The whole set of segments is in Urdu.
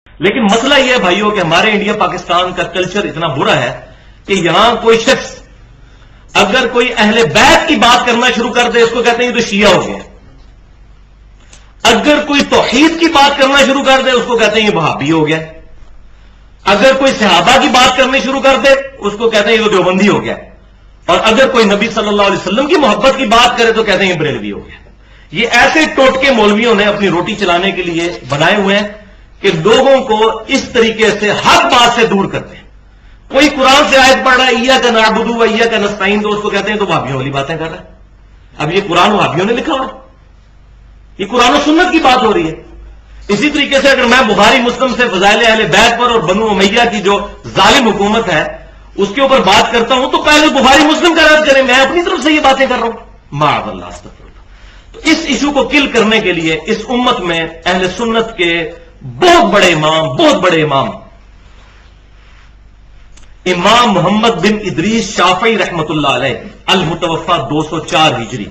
لیکن مسئلہ یہ ہے بھائیوں کہ ہمارے انڈیا پاکستان کا کلچر اتنا برا ہے کہ یہاں کوئی شخص اگر کوئی اہل بیت کی بات کرنا شروع کر دے اس کو کہتے ہیں یہ تو شیعہ ہو گیا. اگر کوئی توحید کی بات کرنا شروع کر دے اس کو کہتے ہیں یہ وہابی ہو گیا. اگر کوئی صحابہ کی بات کرنی شروع کر دے اس کو کہتے ہیں یہ تو دیوبندی ہو گیا. اور اگر کوئی نبی صلی اللہ علیہ وسلم کی محبت کی بات کرے تو کہتے ہیں یہ بریلوی ہو گیا. یہ ایسے ٹوٹکے مولویوں نے اپنی روٹی چلانے کے لیے بنائے ہوئے ہیں کہ لوگوں کو اس طریقے سے ہر بات سے دور کرتے ہیں. کوئی قرآن سے آیت پڑھ رہا ہے ایاک نعبد و ایاک نستعین تو اس کو کہتے ہیں تو وہابیوں والی باتیں کر رہا ہے. اب یہ قرآن وہابیوں نے لکھا ہوا ہے؟ یہ قرآن و سنت کی بات ہو رہی ہے. اسی طریقے سے اگر میں بخاری مسلم سے فضائل اہل بیت پر اور بنو امیہ کی جو ظالم حکومت ہے اس کے اوپر بات کرتا ہوں تو پہلے بخاری مسلم کا رد کریں. میں اپنی طرف سے یہ باتیں کر رہا ہوں. معاذ اللہ استغفر اللہ. تو اس ایشو کو کل کرنے کے لیے اس امت میں اہل سنت کے بہت بڑے امام امام محمد بن ادریس شافعی رحمت اللہ علیہ المتوفا 204 ہجری،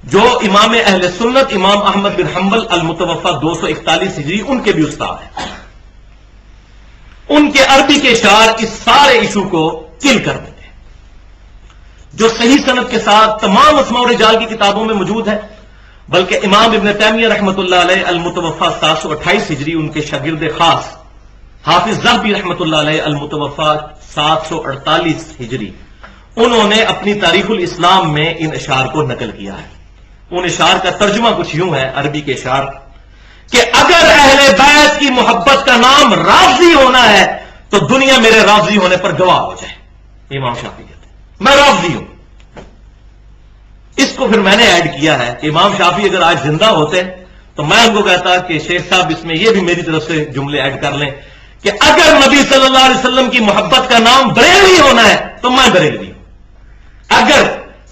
جو امام اہل سنت امام احمد بن حنبل المتوفا 241 ہجری ان کے بھی استاد ہیں. ان کے عربی کے اشعار اس سارے ایشو کو کل کر دیتے ہیں، جو صحیح سند کے ساتھ تمام اسماء و رجال کی کتابوں میں موجود ہے. بلکہ امام ابن تیمیہ رحمت اللہ علیہ المتوفا 728 ہجری ان کے شاگرد خاص حافظ ذہبی رحمت اللہ علیہ المتوفا 748 ہجری انہوں نے اپنی تاریخ الاسلام میں ان اشعار کو نقل کیا ہے. ان اشعار کا ترجمہ کچھ یوں ہے عربی کے اشعار کہ اگر اہل بیت کی محبت کا نام رافضی ہونا ہے تو دنیا میرے رافضی ہونے پر گواہ ہو جائے. امام شافعی کہتے ہیں میں رافضی ہوں. اس کو پھر میں نے ایڈ کیا ہے کہ امام شافعی اگر آج زندہ ہوتے تو میں ان کو کہتا کہ شیخ صاحب اس میں یہ بھی میری طرف سے جملے ایڈ کر لیں کہ اگر نبی صلی اللہ علیہ وسلم کی محبت کا نام بریلوی ہونا ہے تو میں بریلوی ہوں. اگر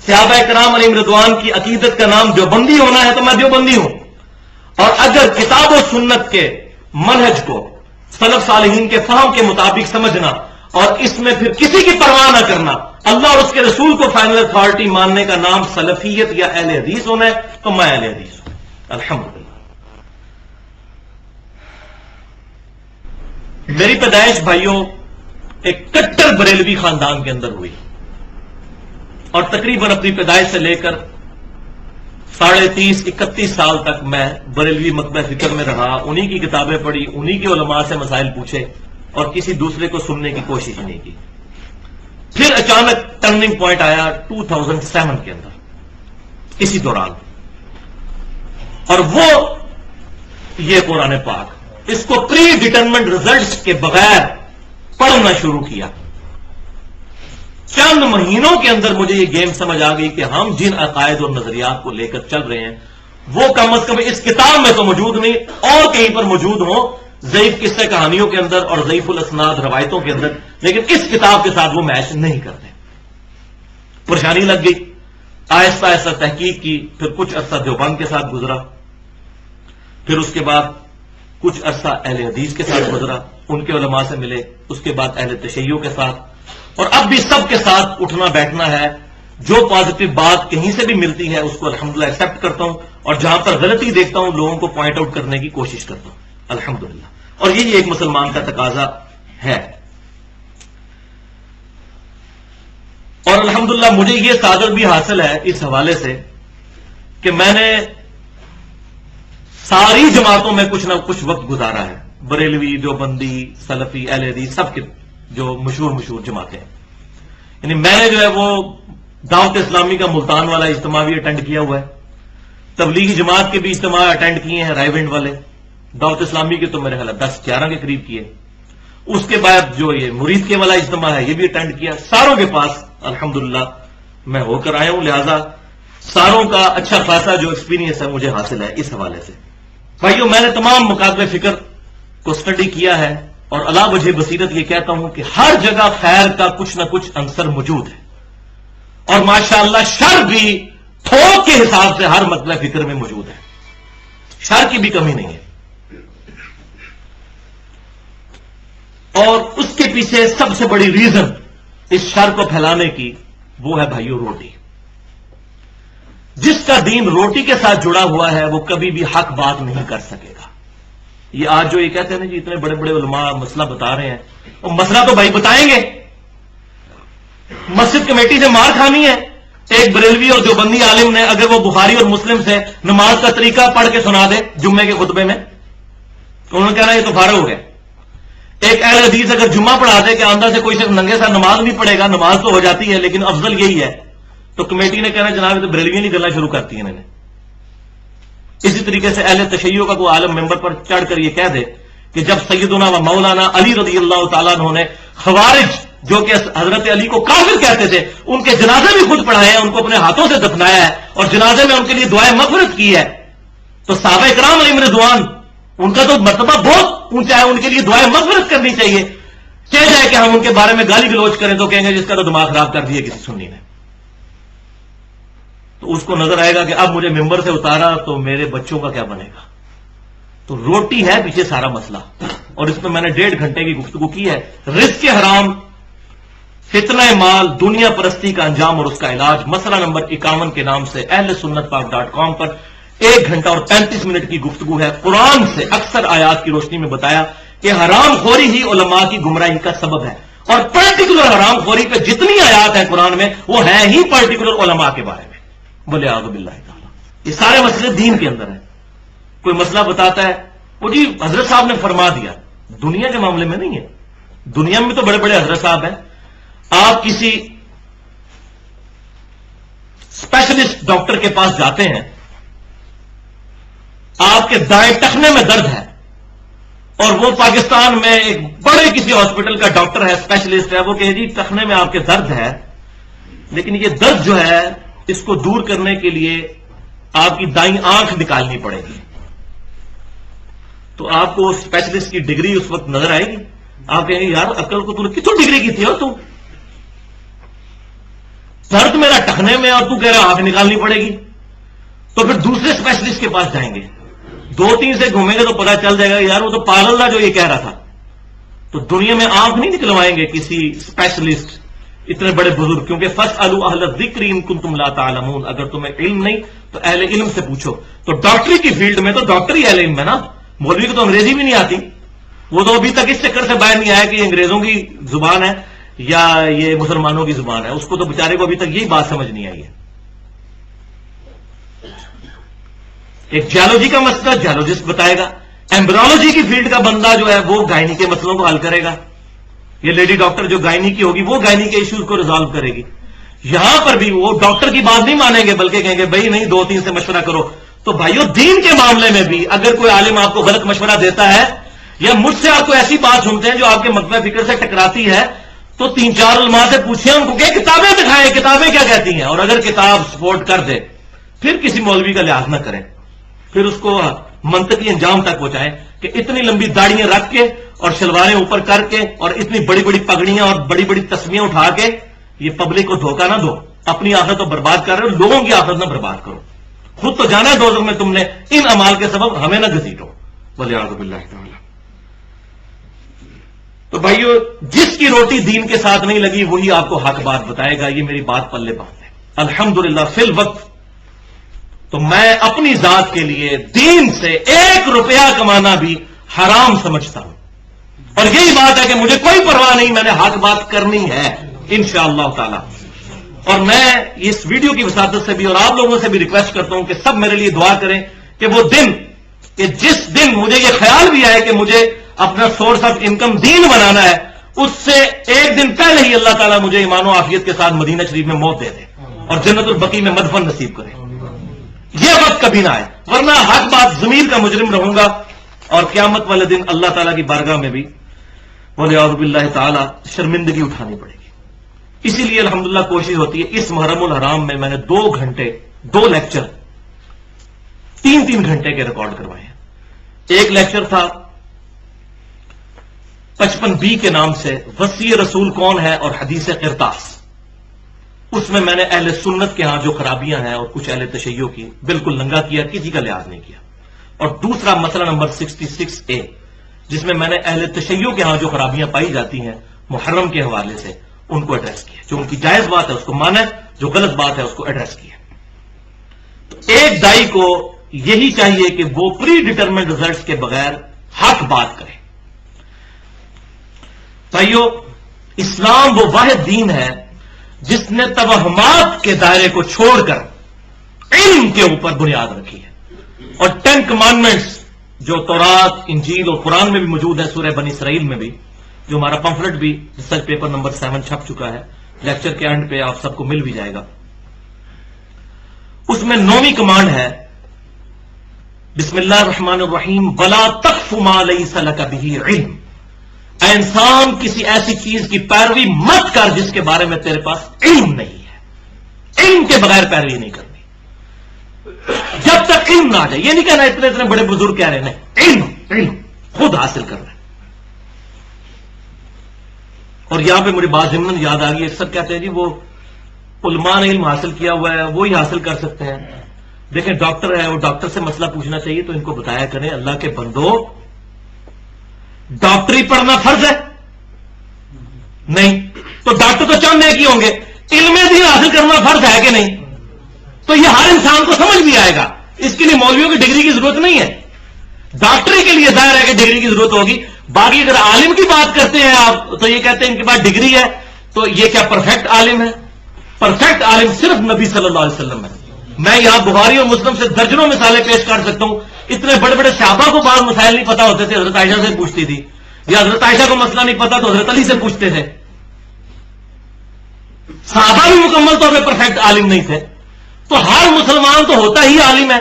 صحابہ کرام علیہم رضوان کی عقیدت کا نام دیوبندی ہونا ہے تو میں دیوبندی ہوں. اور اگر کتاب و سنت کے منہج کو سلف صالحین کے فہم کے مطابق سمجھنا اور اس میں پھر کسی کی پرواہ نہ کرنا، اللہ اور اس کے رسول کو فائنل اتھارٹی ماننے کا نام سلفیت یا اہل حدیث ہونا ہے تو میں اہل حدیث ہوں. الحمدللہ. میری پیدائش بھائیوں ایک کٹر بریلوی خاندان کے اندر ہوئی اور تقریباً اپنی پیدائش سے لے کر 30-31 سال تک میں بریلوی مکتبہ فکر میں رہا. انہی کی کتابیں پڑھی، انہی کے علماء سے مسائل پوچھے اور کسی دوسرے کو سننے کی کوشش نہیں کی. پھر اچانک ٹرننگ پوائنٹ آیا 2007 کے اندر اسی دوران، اور وہ یہ قرآن پاک اس کو پری ڈیٹرمنٹ ریزلٹس کے بغیر پڑھنا شروع کیا. چند مہینوں کے اندر مجھے یہ گیم سمجھ آ گئی کہ ہم جن عقائد اور نظریات کو لے کر چل رہے ہیں وہ کم از کم اس کتاب میں تو موجود نہیں اور کہیں پر موجود ہوں، ضعیف قصے کہانیوں کے اندر اور ضعیف الاسناد روایتوں کے اندر، لیکن اس کتاب کے ساتھ وہ میچ نہیں کرتے. پریشانی لگ گئی. آہستہ آہستہ تحقیق کی. پھر کچھ عرصہ دیوبند کے ساتھ گزرا، پھر اس کے بعد کچھ عرصہ اہل حدیث کے ساتھ گزرا، ان کے علماء سے ملے، اس کے بعد اہل تشیع کے ساتھ، اور اب بھی سب کے ساتھ اٹھنا بیٹھنا ہے. جو پازیٹو بات کہیں سے بھی ملتی ہے اس کو الحمدللہ ایکسپٹ کرتا ہوں، اور جہاں پر غلطی دیکھتا ہوں لوگوں کو پوائنٹ آؤٹ کرنے کی کوشش کرتا ہوں الحمدللہ. اور یہی ایک مسلمان کا تقاضا ہے. اور الحمدللہ مجھے یہ سعادت بھی حاصل ہے اس حوالے سے کہ میں نے ساری جماعتوں میں کچھ نہ کچھ وقت گزارا ہے. بریلوی، دیوبندی، سلفی، اہل حدیث، سب کے جو مشہور جماعتیں ہیں. یعنی میں نے جو ہے وہ دعوت اسلامی کا ملتان والا اجتماع بھی اٹینڈ کیا ہوا ہے. تبلیغی جماعت کے بھی اجتماع اٹینڈ کیے ہیں، رائے ونڈ والے. دعوت اسلامی کے تو میرے خیال 10-11 کے قریب کیے. اس کے بعد جو یہ مرید کے والا اجتماع ہے یہ بھی اٹینڈ کیا. ساروں کے پاس الحمدللہ میں ہو کر آیا ہوں، لہذا ساروں کا اچھا خاصا جو ایکسپیرینس ہے مجھے حاصل ہے. اس حوالے سے بھائیو میں نے تمام مکاتب فکر کو اسٹڈی کیا ہے اور علا وجہ بصیرت یہ کہتا ہوں کہ ہر جگہ خیر کا کچھ نہ کچھ عنصر موجود ہے، اور ماشاءاللہ شر بھی تھوک کے حساب سے ہر مکتب فکر میں موجود ہے. شر کی بھی کمی نہیں ہے. اور اس کے پیچھے سب سے بڑی ریزن اس شر کو پھیلانے کی وہ ہے بھائیو روٹی. جس کا دین روٹی کے ساتھ جڑا ہوا ہے وہ کبھی بھی حق بات نہیں کر سکے گا. یہ آج جو یہ کہتے ہیں نا جی اتنے بڑے بڑے علماء مسئلہ بتا رہے ہیں، اور مسئلہ تو بھائی بتائیں گے، مسجد کمیٹی سے مار کھانی ہے. ایک بریلوی اور دیوبندی عالم نے اگر وہ بخاری اور مسلم سے نماز کا طریقہ پڑھ کے سنا دے جمعے کے خطبے میں، انہوں نے کہنا یہ تو فارغ ہو گیا. ایک اہل حدیث اگر جمعہ پڑھا دے کہ آندہ سے کوئی شخص ننگے ساتھ نماز نہیں پڑھے گا، نماز تو ہو جاتی ہے لیکن افضل یہی ہے، تو کمیٹی نے کہنا جناب یہ تو بریلویاں نہیں کرنا شروع کرتی ہیں انہوں نے. اسی طریقے سے اہل تشیع کا کوئی عالم ممبر پر چڑھ کر یہ کہہ دے کہ جب سیدنا و مولانا علی رضی اللہ تعالیٰ عنہ نے خوارج جو کہ حضرت علی کو کافر کہتے تھے ان کے جنازے بھی خود پڑھائے ہیں، ان کو اپنے ہاتھوں سے دفنایا ہے اور جنازے میں ان کے لیے دعائیں مغفرت کی ہے، تو صحابہ اکرام علیہم رضوان ان کا تو مرتبہ بہت اونچا ہے، ان کے لیے دعائیں مغفرت کرنی چاہیے. کہہ جائے کہ ہم ان کے بارے میں گالی گلوچ کریں تو کہیں گے جس کا تو دماغ خراب کر دیا کسی سنی نے. تو اس کو نظر آئے گا کہ اب مجھے ممبر سے اتارا تو میرے بچوں کا کیا بنے گا. تو روٹی ہے پیچھے سارا مسئلہ، اور اس میں نے 1.5 گھنٹے کی گفتگو کی ہے. رزق حرام، فتنہ مال، دنیا پرستی کا انجام اور اس کا علاج، مسئلہ نمبر 51 کے نام سے اہل سنت پاک.com پر 1 گھنٹہ اور 35 منٹ کی گفتگو ہے. قرآن سے اکثر آیات کی روشنی میں بتایا کہ حرام خوری ہی علماء کی گمراہی کا سبب ہے، اور پرٹیکولر حرام خوری پہ جتنی آیات ہیں قرآن میں وہ ہیں ہی پرٹیکولر علماء کے بارے میں. بولے اعوذ باللہ تعالیٰ. یہ سارے مسئلے دین کے اندر ہیں. کوئی مسئلہ بتاتا ہے وہ جی حضرت صاحب نے فرما دیا، دنیا کے معاملے میں نہیں ہے. دنیا میں تو بڑے بڑے حضرت صاحب ہیں. آپ کسی اسپیشلسٹ ڈاکٹر کے پاس جاتے ہیں، آپ کے دائیں ٹخنے میں درد ہے، اور وہ پاکستان میں ایک بڑے کسی ہاسپٹل کا ڈاکٹر ہے، اسپیشلسٹ ہے، وہ کہ جی ٹخنے میں آپ کے درد ہے، لیکن یہ درد جو ہے اس کو دور کرنے کے لیے آپ کی دائیں آنکھ نکالنی پڑے گی. تو آپ کو اسپیشلسٹ کی ڈگری اس وقت نظر آئے گی. آپ کہیں گے یار عقل کو تو نے کتوں ڈگری کی تھی، اور تو درد میرا ٹخنے میں اور تو کہہ رہا آنکھ نکالنی پڑے گی. تو پھر دوسرے اسپیشلسٹ کے پاس جائیں گے، 2-3 سے گھومیں گے تو پتا چل جائے گا یار وہ تو پاگل تھا جو یہ کہہ رہا تھا. تو دنیا میں آنکھ نہیں نکلوائیں گے کسی اسپیشلسٹ، اتنے بڑے بزرگ، کیونکہ فاسألوا اہل الذکر ان کنتم لا تعلمون، اگر تمہیں علم نہیں تو اہل علم سے پوچھو. تو ڈاکٹری کی فیلڈ میں تو ڈاکٹر ہی اہل علم ہے نا. مولوی کو تو انگریزی بھی نہیں آتی، وہ تو ابھی تک اس چکر سے باہر نہیں آیا کہ یہ انگریزوں کی زبان ہے یا یہ مسلمانوں کی زبان ہے. اس کو تو بیچارے کو ابھی تک یہی بات سمجھ نہیں آئی ہے. ایک جیولوجی کا مسئلہ جیولوجسٹ بتائے گا، ایمبرولوجی کی فیلڈ کا بندہ جو ہے وہ گائنی کے مسئلوں کو حل کرے گا. یہ لیڈی ڈاکٹر جو گائنی کی ہوگی وہ گائنی کے ایشوز کو ریزالو کرے گی. یہاں پر بھی وہ ڈاکٹر کی بات نہیں مانیں گے بلکہ کہیں گے بھائی نہیں 2-3 سے مشورہ کرو. تو بھائیو دین کے معاملے میں بھی اگر کوئی عالم آپ کو غلط مشورہ دیتا ہے یا مجھ سے آپ کو ایسی بات سنتے ہیں جو آپ کے مطلع فکر سے ٹکراتی ہے تو 3-4 علماء سے پوچھیں، ان کو کہ کتابیں دکھائیں کتابیں کیا کہتی ہیں، اور اگر کتاب سپورٹ کر دے پھر کسی مولوی کا لحاظ نہ کریں، پھر اس کو منطقی انجام تک پہنچائیں کہ اتنی لمبی داڑیاں رکھ کے اور شلواریں اوپر کر کے اور اتنی بڑی بڑی پگڑیاں اور بڑی بڑی تسمیاں اٹھا کے یہ پبلک کو دھوکہ نہ دو. اپنی آخرت تو برباد کر رہے ہو، لوگوں کی آخرت نہ برباد کرو. خود تو جانا ہے دوزخ میں تم نے، ان اعمال کے سبب ہمیں نہ گھسیٹو. والعیاذ باللہ تعالی. تو بھائیو جس کی روٹی دین کے ساتھ نہیں لگی وہی آپ کو حق بات بتائے گا. یہ میری بات پلے باندھ ہے. الحمدللہ فی الوقت تو میں اپنی ذات کے لیے دین سے 1 روپیہ کمانا بھی حرام سمجھتا ہوں، اور یہی بات ہے کہ مجھے کوئی پرواہ نہیں، میں نے حق بات کرنی ہے انشاءاللہ تعالی. اور میں اس ویڈیو کی وساطت سے بھی اور آپ لوگوں سے بھی ریکویسٹ کرتا ہوں کہ سب میرے لیے دعا کریں کہ وہ دن کہ جس دن مجھے یہ خیال بھی آئے کہ مجھے اپنا سورس آف انکم دین بنانا ہے، اس سے 1 دن پہلے ہی اللہ تعالیٰ مجھے ایمان و عافیت کے ساتھ مدینہ شریف میں موت دے دے اور جنت البقیع میں مدفن نصیب کرے. یہ وقت کبھی نہ آئے، ورنہ حق بات ضمیر کا مجرم رہوں گا اور قیامت والے دن اللہ تعالیٰ کی بارگاہ میں بھی والعیاذ باللہ تعالیٰ شرمندگی اٹھانی پڑے گی. اسی لیے الحمدللہ کوشش ہوتی ہے اس محرم الحرام میں نے 2 گھنٹے 2 لیکچر 3 گھنٹے کے ریکارڈ کروائے ہیں. ایک لیکچر تھا 55B کے نام سے وصی رسول کون ہے اور حدیث قرطاس. اس میں نے اہل سنت کے ہاں جو خرابیاں ہیں اور کچھ اہل تشیع کی بالکل ننگا کیا، کسی کا لحاظ نہیں کیا. اور دوسرا مسئلہ نمبر 66A جس میں نے اہل تشیع کے ہاں جو خرابیاں پائی جاتی ہیں محرم کے حوالے سے ان کو ایڈریس کیا. جو ان کی جائز بات ہے اس کو مانا، جو غلط بات ہے اس کو ایڈریس کیا. تو ایک دائی کو یہی چاہیے کہ وہ پری ڈٹرمنٹ ریزلٹس کے بغیر حق بات کرے. بھائیو، اسلام وہ واحد دین ہے جس نے توہمات کے دائرے کو چھوڑ کر علم کے اوپر بنیاد رکھی ہے. اور 10 کمانڈمنٹس جو تورات، انجیل اور قرآن میں بھی موجود ہے، سورہ بنی اسرائیل میں بھی، جو ہمارا پمفلٹ بھی ریسرچ پیپر نمبر 7 چھپ چکا ہے، لیکچر کے اینڈ پہ آپ سب کو مل بھی جائے گا. اس میں 9ویں کمانڈ ہے، بسم اللہ الرحمن الرحیم، وَلَا تَقْفُ مَا لَيْسَ لَكَ بِهِ عِلْمٌ. اے انسان، کسی ایسی چیز کی پیروی مت کر جس کے بارے میں تیرے پاس علم نہیں ہے. علم کے بغیر پیروی نہیں کرنی. جب تک علم نہ آ جائے. یہ نہیں کہنا اتنے اتنے بڑے بزرگ کہہ رہے ہیں، علم خود حاصل کرنا ہے. اور یہاں پہ مجھے بات ضمن یاد آ گئی، اکثر کہتے ہیں جی وہ علماء نے علم حاصل کیا ہوا ہے وہی حاصل کر سکتے ہیں. دیکھیں ڈاکٹر ہے، وہ ڈاکٹر سے مسئلہ پوچھنا چاہیے تو ان کو بتایا کریں، اللہ کے بندو ڈاکٹری پڑھنا فرض ہے؟ نہیں. تو ڈاکٹر تو چند ایک ہی ہوں گے. علم دین حاصل کرنا فرض ہے کہ نہیں؟ تو یہ ہر انسان کو سمجھ بھی آئے گا. اس کے لیے مولویوں کی ڈگری کی ضرورت نہیں ہے. ڈاکٹری کے لیے ظاہر ہے کہ ڈگری کی ضرورت ہوگی. باقی اگر عالم کی بات کرتے ہیں آپ تو یہ کہتے ہیں ان کے پاس ڈگری ہے، تو یہ کیا پرفیکٹ عالم ہے؟ پرفیکٹ عالم صرف نبی صلی اللہ علیہ وسلم ہے. میں یہاں بخاری اور مسلم سے درجنوں مثالیں پیش کر سکتا ہوں. اتنے بڑے بڑے صحابہ کو بعض مسائل نہیں پتا ہوتے تھے، حضرت عائشہ سے پوچھتی تھی، یا حضرت عائشہ کو مسئلہ نہیں پتا تو حضرت علی سے پوچھتے تھے. صحابہ بھی مکمل طور پہ پرفیکٹ عالم نہیں تھے. تو ہر مسلمان تو ہوتا ہی عالم ہے.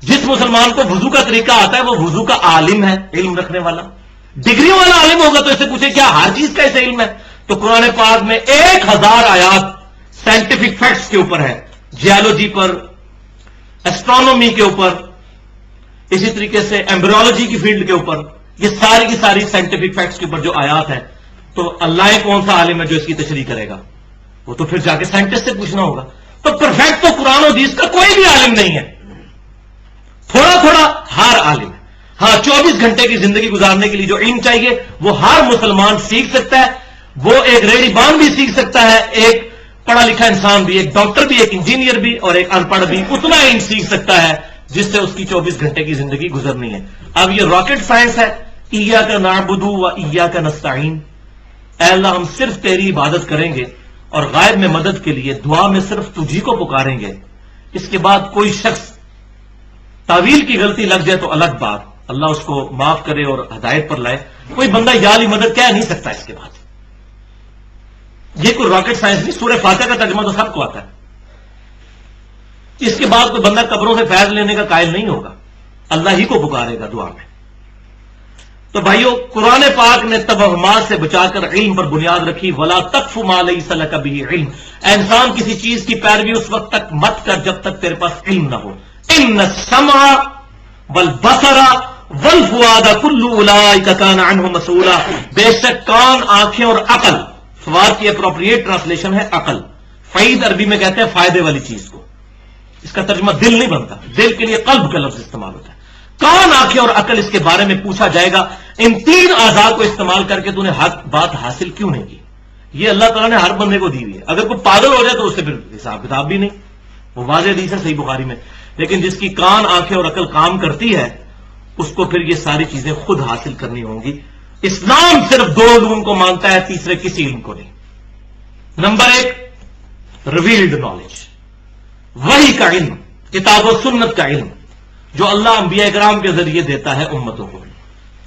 جس مسلمان کو وضو کا طریقہ آتا ہے وہ وضو کا عالم ہے، علم رکھنے والا. ڈگریوں والا عالم ہوگا تو اسے پوچھے کیا ہر چیز کا اسے علم ہے؟ تو قرآن پاک میں 1000 آیات سائنٹیفک فیکٹس کے اوپر ہے، جیولوجی پر، ایسٹرونومی کے اوپر، اسی طریقے سے ایمبریولوجی کی فیلڈ کے اوپر. یہ ساری کی ساری سائنٹیفک فیکٹس کے اوپر جو آیات ہیں. تو اللہ کون سا عالم ہے جو اس کی تشریح کرے گا؟ وہ تو پھر جا کے سائنٹسٹ سے پوچھنا ہوگا. تو پرفیکٹ تو قرآن و حدیث کا کوئی بھی عالم نہیں ہے. تھوڑا تھوڑا ہر عالم ہے. ہاں 24 گھنٹے کی زندگی گزارنے کے لیے جو علم چاہیے وہ ہر مسلمان سیکھ سکتا ہے. وہ ایک ریڑی بان بھی سیکھ سکتا ہے، ایک پڑھا لکھا انسان بھی، ایک ڈاکٹر بھی، ایک انجینئر بھی اور ایک ان پڑھ بھی اتنا علم سیکھ سکتا ہے جس سے اس کی 24 گھنٹے کی زندگی گزرنی ہے. اب یہ راکٹ سائنس ہے، ایاک نعبد و ایاک نستعین. اے اللہ ہم صرف تیری عبادت کریں گے اور غائب میں مدد کے لیے دعا میں صرف تجھی کو پکاریں گے. اس کے بعد کوئی شخص تعویل کی غلطی لگ جائے تو الگ بات، اللہ اس کو معاف کرے اور ہدایت پر لائے. کوئی بندہ یا علی مدد کہہ نہیں سکتا. اس کے بعد یہ کوئی راکٹ سائنس نہیں. سورہ فاتحہ کا ترجمہ تو سب کو آتا ہے. اس کے بعد کوئی بندہ قبروں سے فیض لینے کا قائل نہیں ہوگا، اللہ ہی کو پکارے گا دعا میں. تو بھائیو، قرآن پاک نے توہمات سے بچا کر علم پر بنیاد رکھی. وَلَا تَقْفُ مَا لَيْسَ لَكَ بِهِ عِلْمٌ. اے انسان، کسی چیز کی پیروی اس وقت تک مت کر جب تک تیرے پاس علم نہ ہو. إِنَّ السَّمْعَ وَالْبَصَرَ وَالْفُؤَادَ كُلُّ أُولَٰئِكَ كَانَ عَنْهُ مَسْئُولًا. بے شک کان، آنکھیں اور عقل. فواد کی اپروپریٹ ٹرانسلیشن ہے عقل. فعید عربی میں کہتے ہیں فائدے والی چیز کو. اس کا ترجمہ دل نہیں بنتا، دل کے لیے قلب کا لفظ استعمال ہوتا ہے. کان، آنکھیں اور عقل، اس کے بارے میں پوچھا جائے گا. ان 3 اعضاء کو استعمال کر کے تو نے حق بات حاصل کیوں نہیں کی؟ یہ اللہ تعالیٰ نے ہر بندے کو دی ہوئی ہے. اگر کوئی پاگل ہو جائے تو اس سے پھر حساب کتاب بھی نہیں. وہ واضح حدیث ہے صحیح بخاری میں. لیکن جس کی کان، آنکھیں اور عقل کام کرتی ہے اس کو پھر یہ ساری چیزیں خود حاصل کرنی ہوں گی. اسلام صرف 2 علوم کو مانتا ہے، تیسرے کسی علم کو نہیں. نمبر 1 ریویلڈ نالج، وحی کا علم، کتاب و سنت کا علم جو اللہ انبیاء کرام کے ذریعے دیتا ہے امتوں کو.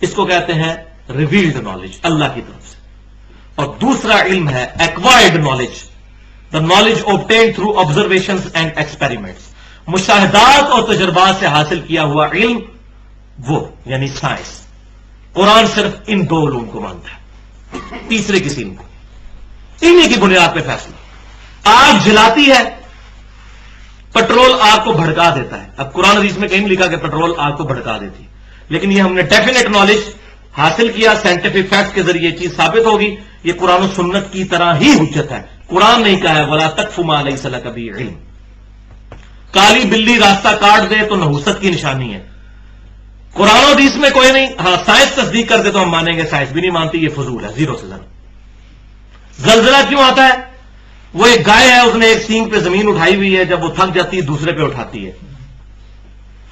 اس کو کہتے ہیں ریویلڈ نالج، اللہ کی طرف سے. اور دوسرا علم ہے acquired knowledge, the knowledge obtained through observations and experiments. مشاہدات اور تجربات سے حاصل کیا ہوا علم، وہ یعنی سائنس. قرآن صرف ان 2 علوم کو مانتا ہے، تیسرے کسی علم کو. انہی کی بنیاد پہ فیصلہ. آگ جلاتی ہے، پٹرول آگ کو بھڑکا دیتا ہے. اب قرآن حدیث میں کہیں نہیں لکھا کہ پٹرول آگ کو بھڑکا دیتی، لیکن یہ ہم نے ڈیفینیٹ نالج حاصل کیا، سائنٹیفک فیکٹ کے ذریعے یہ چیز ثابت ہوگی. یہ قرآن و سنت کی طرح ہی حجت ہے. قرآن نہیں کہا ہے وَلَا تَقْفُ مَا لَيْسَ لَكَ بِهِ عِلْمٌ. کالی بلی راستہ کاٹ دے تو نحوست کی نشانی ہے. قرآن و حدیث میں کوئی نہیں. ہاں سائنس تصدیق کر دے تو ہم مانیں گے، سائنس بھی نہیں مانتی، یہ فضول ہے، زیرو سے زیرو. زلزلہ کیوں آتا ہے؟ وہ ایک گائے ہے، اس نے ایک سینگ پہ زمین اٹھائی ہوئی ہے، جب وہ تھک جاتی ہے دوسرے پہ اٹھاتی ہے.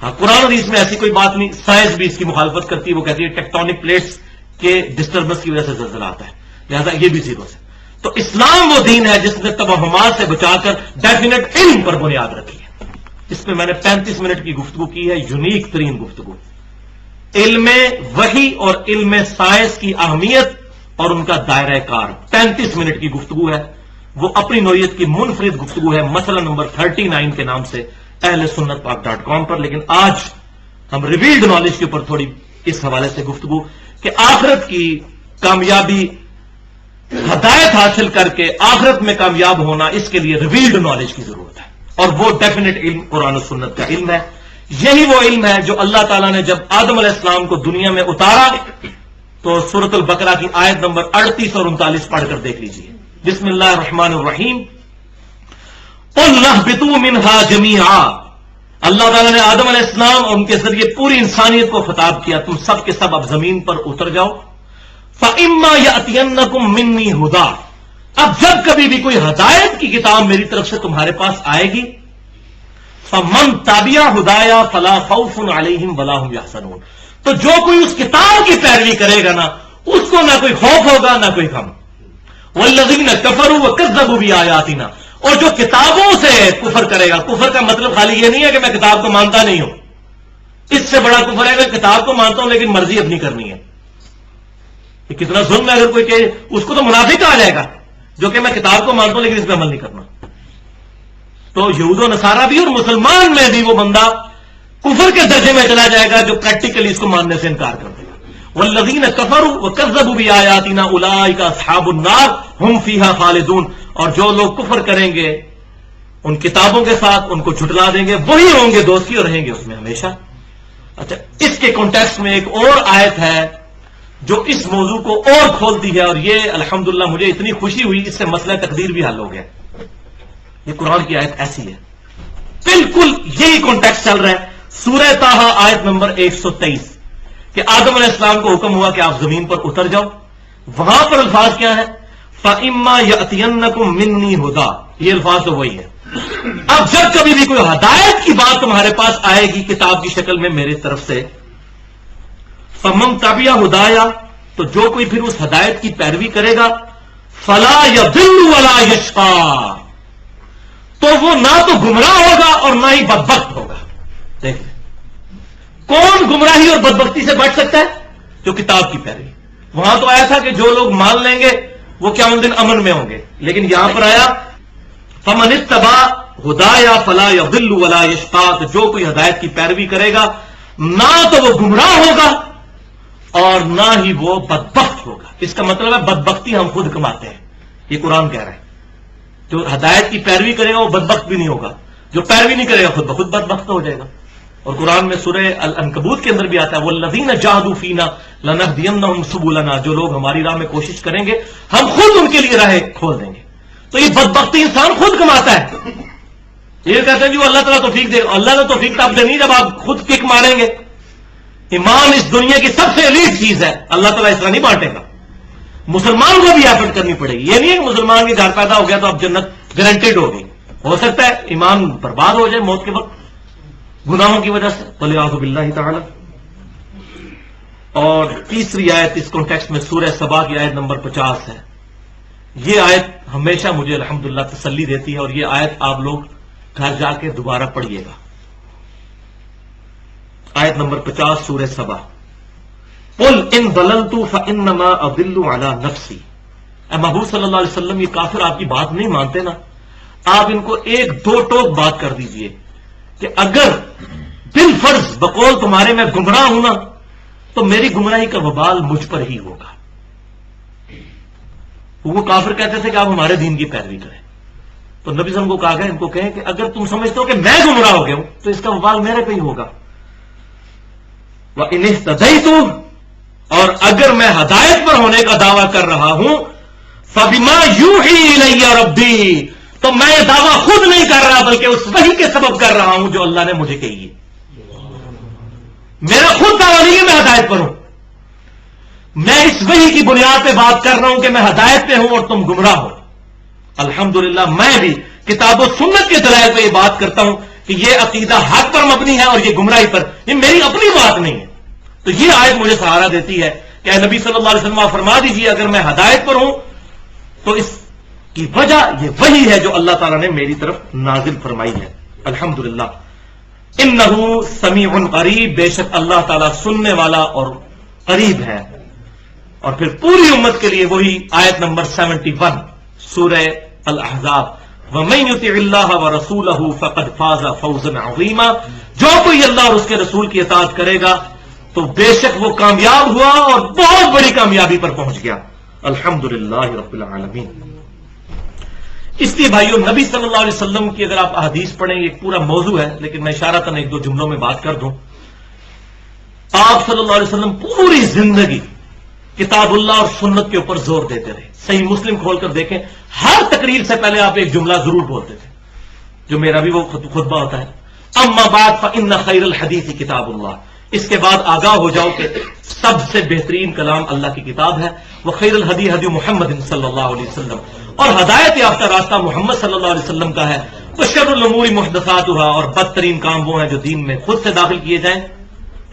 ہاں قرآن حدیث میں ایسی کوئی بات نہیں. سائنس بھی اس کی مخالفت کرتی ہے، وہ کہتی ہے ٹیکٹونک پلیٹس کے ڈسٹربنس کی وجہ سے زلزلہ آتا ہے، لہذا یہ بھی زیرو سے. تو اسلام وہ دین ہے جس نے توہمات سے بچا کر ڈیفینیٹ علم پر بنیاد رکھی ہے. اس میں نے 35 منٹ کی گفتگو کی ہے، یونیک ترین گفتگو. علم وحی اور علم سائنس کی اہمیت اور ان کا دائرہ کار 35 منٹ کی گفتگو ہے. وہ اپنی نوعیت کی منفرد گفتگو ہے، مسئلہ نمبر 39 کے نام سے اہل سنت پاک.com پر. لیکن آج ہم ریویلڈ نالج کے اوپر تھوڑی اس حوالے سے گفتگو کہ آخرت کی کامیابی، ہدایت حاصل کر کے آخرت میں کامیاب ہونا، اس کے لیے ریویلڈ نالج کی ضرورت ہے، اور وہ ڈیفینیٹ علم قرآن و سنت کا علم ہے. یہی وہ علم ہے جو اللہ تعالیٰ نے جب آدم علیہ السلام کو دنیا میں اتارا تو سورۃ البقرہ کی آیت نمبر 38 اور 39 پڑھ کر دیکھ لیجیے. بسم اللہ الرحمن الرحیم. قُلْ اهْبِطُوا مِنْهَا جَمِيعًا. اللہ تعالیٰ نے آدم علیہ السلام اور ان کے ذریعے پوری انسانیت کو خطاب کیا، تم سب کے سب اب زمین پر اتر جاؤ. فَإِمَّا يَأْتِيَنَّكُم مِّنِّي هُدًى. اب جب کبھی بھی کوئی ہدایت کی کتاب میری طرف سے تمہارے پاس آئے گی، فَمَن تَبِعَ هُدَايَا فَلَا خَوْفٌ عَلَيْهِمْ وَلَا هُمْ يَحْزَنُونَ. تو جو کوئی اس کتاب کی پیروی کرے گا نا، اس کو نہ کوئی خوف ہوگا نہ کوئی غم. وَالَّذِينَ كَفَرُوا وَكَذَّبُوا بِآيَاتِنَا. اور جو کتابوں سے کفر کرے گا، کفر کا مطلب خالی یہ نہیں ہے کہ میں کتاب کو مانتا نہیں ہوں، اس سے بڑا کفر ہے کہ کتاب کو مانتا ہوں لیکن مرضی اپنی کرنی ہے. یہ کتنا ظلم ہے. اگر کوئی کہ اس کو تو منافق کہا جائے گا جو کہ میں کتاب کو مانتا ہوں لیکن اس پہ عمل نہیں کرنا. تو یہود و نصارہ بھی اور مسلمان میں بھی وہ بندہ کفر کے درجے میں چلا جائے گا جو پریکٹیکلی اس کو ماننے سے انکار کر دے گا. والذین کفروا وکذبوا بآیاتنا اولئک اصحاب النار هم فیہا خالدون. اور جو لوگ کفر کریں گے ان کتابوں کے ساتھ، ان کو جھٹلا دیں گے، وہی ہوں گے دوستی اور رہیں گے اس میں ہمیشہ. اچھا، اس کے کانٹیکسٹ میں ایک اور آیت ہے جو اس موضوع کو اور کھولتی ہے، اور یہ الحمدللہ مجھے اتنی خوشی ہوئی، اس سے مسئلہ تقدیر بھی حل ہو گیا. یہ قرآن کی آیت ایسی ہے، بالکل یہی کانٹیکسٹ چل رہا ہے. سورہ طٰہٰ آیت نمبر 123 کہ آدم علیہ السلام کو حکم ہوا کہ آپ زمین پر اتر جاؤ. وہاں پر الفاظ کیا ہے؟ فَإِمَّا يَأْتِيَنَّكُم مِّنِّي هُدًى. یہ الفاظ تو وہی ہے. اب جب کبھی بھی کوئی ہدایت کی بات تمہارے پاس آئے گی کتاب کی شکل میں میری طرف سے، فَمَن تَبِعَ هُدَايَا. تو جو کوئی پھر اس ہدایت کی پیروی کرے گا، فَلَا يَضِلُّ وَلَا يَشْقَىٰ. تو وہ نہ تو گمراہ ہوگا اور نہ ہی بدبخت ہوگا. دیکھ لیں کون گمراہی اور بدبختی سے بچ سکتا ہے؟ جو کتاب کی پیروی. وہاں تو آیا تھا کہ جو لوگ مان لیں گے وہ قیامت دن امن میں ہوں گے، لیکن یہاں پر آیا فَمَنِ اتَّبَعَ هُدَايَا فَلَا يَضِلُّ وَلَا يَشْقَىٰ. تو جو کوئی ہدایت کی پیروی کرے گا نہ تو وہ گمراہ ہوگا اور نہ ہی وہ بدبخت ہوگا. اس کا مطلب ہے بدبختی ہم خود کماتے ہیں. یہ قرآن کہہ رہا ہے جو ہدایت کی پیروی کرے گا وہ بدبخت بھی نہیں ہوگا، جو پیروی نہیں کرے گا خود بخود بدبخت ہو جائے گا. اور قرآن میں سورہ العنکبوت کے اندر بھی آتا ہے وَالَّذِينَ جَاهَدُوا فِينَا لَنَهْدِيَنَّهُمْ سُبُلَنَا. جو لوگ ہماری راہ میں کوشش کریں گے ہم خود ان کے لیے راہیں کھول دیں گے. تو یہ بدبختی انسان خود کماتا ہے. یہ کہتے ہیں جو اللہ تعالیٰ توفیق دے. اللہ نے توفیق تب دینی جب آپ خود کک ماریں گے. ایمان اس دنیا کی سب سے ایلیٹ چیز ہے، اللہ تعالیٰ اس طرح نہیں بانٹے گا. مسلمان کو بھی ایفرٹ کرنی پڑے گی. یہ نہیں ہے کہ مسلمان کے گھر پیدا ہو گیا تو اب جنت گارنٹیڈ ہوگی. ہو سکتا ہے ایمان برباد ہو جائے موت کے وقت گناہوں کی وجہ سے، والعیاذ باللہ تعالی. اور تیسری آیت اس کانٹیکسٹ میں سورہ سبا کی آیت نمبر 50 ہے. یہ آیت ہمیشہ مجھے الحمدللہ تسلی دیتی ہے، اور یہ آیت آپ لوگ گھر جا کے دوبارہ پڑھیے گا. آیت نمبر 50 سورہ سبا. قُلْ إِن ضَلَلْتُ فَإِنَّمَا أَضِلُّ عَلَىٰ نَفْسِي. اے محبوب صلی اللہ علیہ وسلم، یہ کافر آپ کی بات نہیں مانتے نا، آپ ان کو ایک دو ٹوک بات کر دیجئے کہ اگر بالفرض بقول تمہارے میں گمراہ ہوں نا تو میری گمراہی کا وبال مجھ پر ہی ہوگا. وہ کافر کہتے تھے کہ آپ ہمارے دین کی پیروی کریں. تو نبی صلی اللہ علیہ وسلم کو کہا گیا ان کو کہیں کہ اگر تم سمجھتے ہو کہ میں گمراہ ہو گیا ہوں تو اس کا وبال میرے پہ ہی ہوگا. وَإِنِ اهْتَدَيْتُ. اور اگر میں ہدایت پر ہونے کا دعویٰ کر رہا ہوں فَبِمَا يُوحِي إِلَيَّ رَبِّي. تو میں یہ دعویٰ خود نہیں کر رہا بلکہ اس وحی کے سبب کر رہا ہوں جو اللہ نے مجھے کہی ہے. میرا خود دعویٰ نہیں ہے میں ہدایت پر ہوں، میں اس وحی کی بنیاد پہ بات کر رہا ہوں کہ میں ہدایت پہ ہوں اور تم گمراہ ہو. الحمدللہ میں بھی کتاب و سنت کے دلائل پہ یہ بات کرتا ہوں کہ یہ عقیدہ حق پر مبنی ہے اور یہ گمراہی پر، یہ میری اپنی بات نہیں ہے. تو یہ آیت مجھے سہارا دیتی ہے کہ اے نبی صلی اللہ علیہ وسلم آپ فرما دیجیے اگر میں ہدایت پر ہوں تو اس کی وجہ یہ وہی ہے جو اللہ تعالیٰ نے میری طرف نازل فرمائی ہے. الحمدللہ. انہ سمیع قریب، بے شک اللہ تعالیٰ سننے والا اور قریب ہے. اور پھر پوری امت کے لیے وہی آیت نمبر 71 سورہ الاحزاب، وَمَن يُطِعِ اللَّهَ وَرَسُولَهُ فَقَدْ فَازَ فَوْزًا عَظِيمًا، جو کوئی اللہ اور اس کے رسول کی اطاعت کرے گا تو بے شک وہ کامیاب ہوا اور بہت بڑی کامیابی پر پہنچ گیا. الحمدللہ رب العالمین. اس لیے بھائیو نبی صلی اللہ علیہ وسلم کی اگر آپ احادیث پڑھیں، یہ پورا موضوع ہے لیکن میں اشارتاً ایک دو جملوں میں بات کر دوں. آپ صلی اللہ علیہ وسلم پوری زندگی کتاب اللہ اور سنت کے اوپر زور دیتے رہے. صحیح مسلم کھول کر دیکھیں، ہر تقریر سے پہلے آپ ایک جملہ ضرور بولتے تھے جو میرا بھی وہ خطبہ ہوتا ہے، اما بعد فإن خیر الحدیث کتاب اللہ. اس کے بعد آگاہ ہو جاؤ کہ سب سے بہترین کلام اللہ کی کتاب ہے. وخیر الہدی ہدی محمد صلی اللہ علیہ وسلم، اور ہدایت یافتہ راستہ محمد صلی اللہ علیہ وسلم کا ہے. وشر الامور محدثاتها، اور بدترین کام وہ ہیں جو دین میں خود سے داخل کیے جائیں.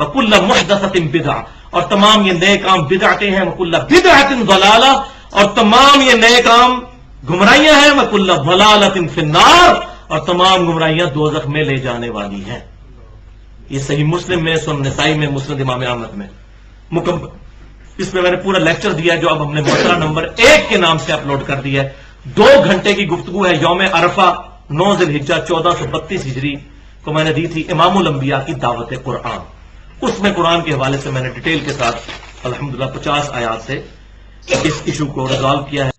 وکل محدثۃ بدعہ، اور تمام یہ نئے کام بدعتیں ہیں. وکل بدعۃ ضلالہ، اور تمام یہ نئے کام گمراہیاں ہیں. وکل ضلالۃ فی النار، اور تمام گمراہیاں دوزخ میں لے جانے والی ہیں. یہ صحیح مسلم میں، سنن نسائی میں، مسند امام احمد میں مکمل. اس میں نے پورا لیکچر دیا ہے جو اب ہم نے محاضرہ نمبر 1 کے نام سے اپلوڈ کر دیا ہے. 2 گھنٹے کی گفتگو ہے. یوم عرفہ 9 ذی الحجہ 1432 ہجری کو میں نے دی تھی امام الانبیاء کی دعوت قرآن. اس میں قرآن کے حوالے سے میں نے ڈیٹیل کے ساتھ الحمدللہ 50 آیات سے اس ایشو کو ریزالو کیا ہے.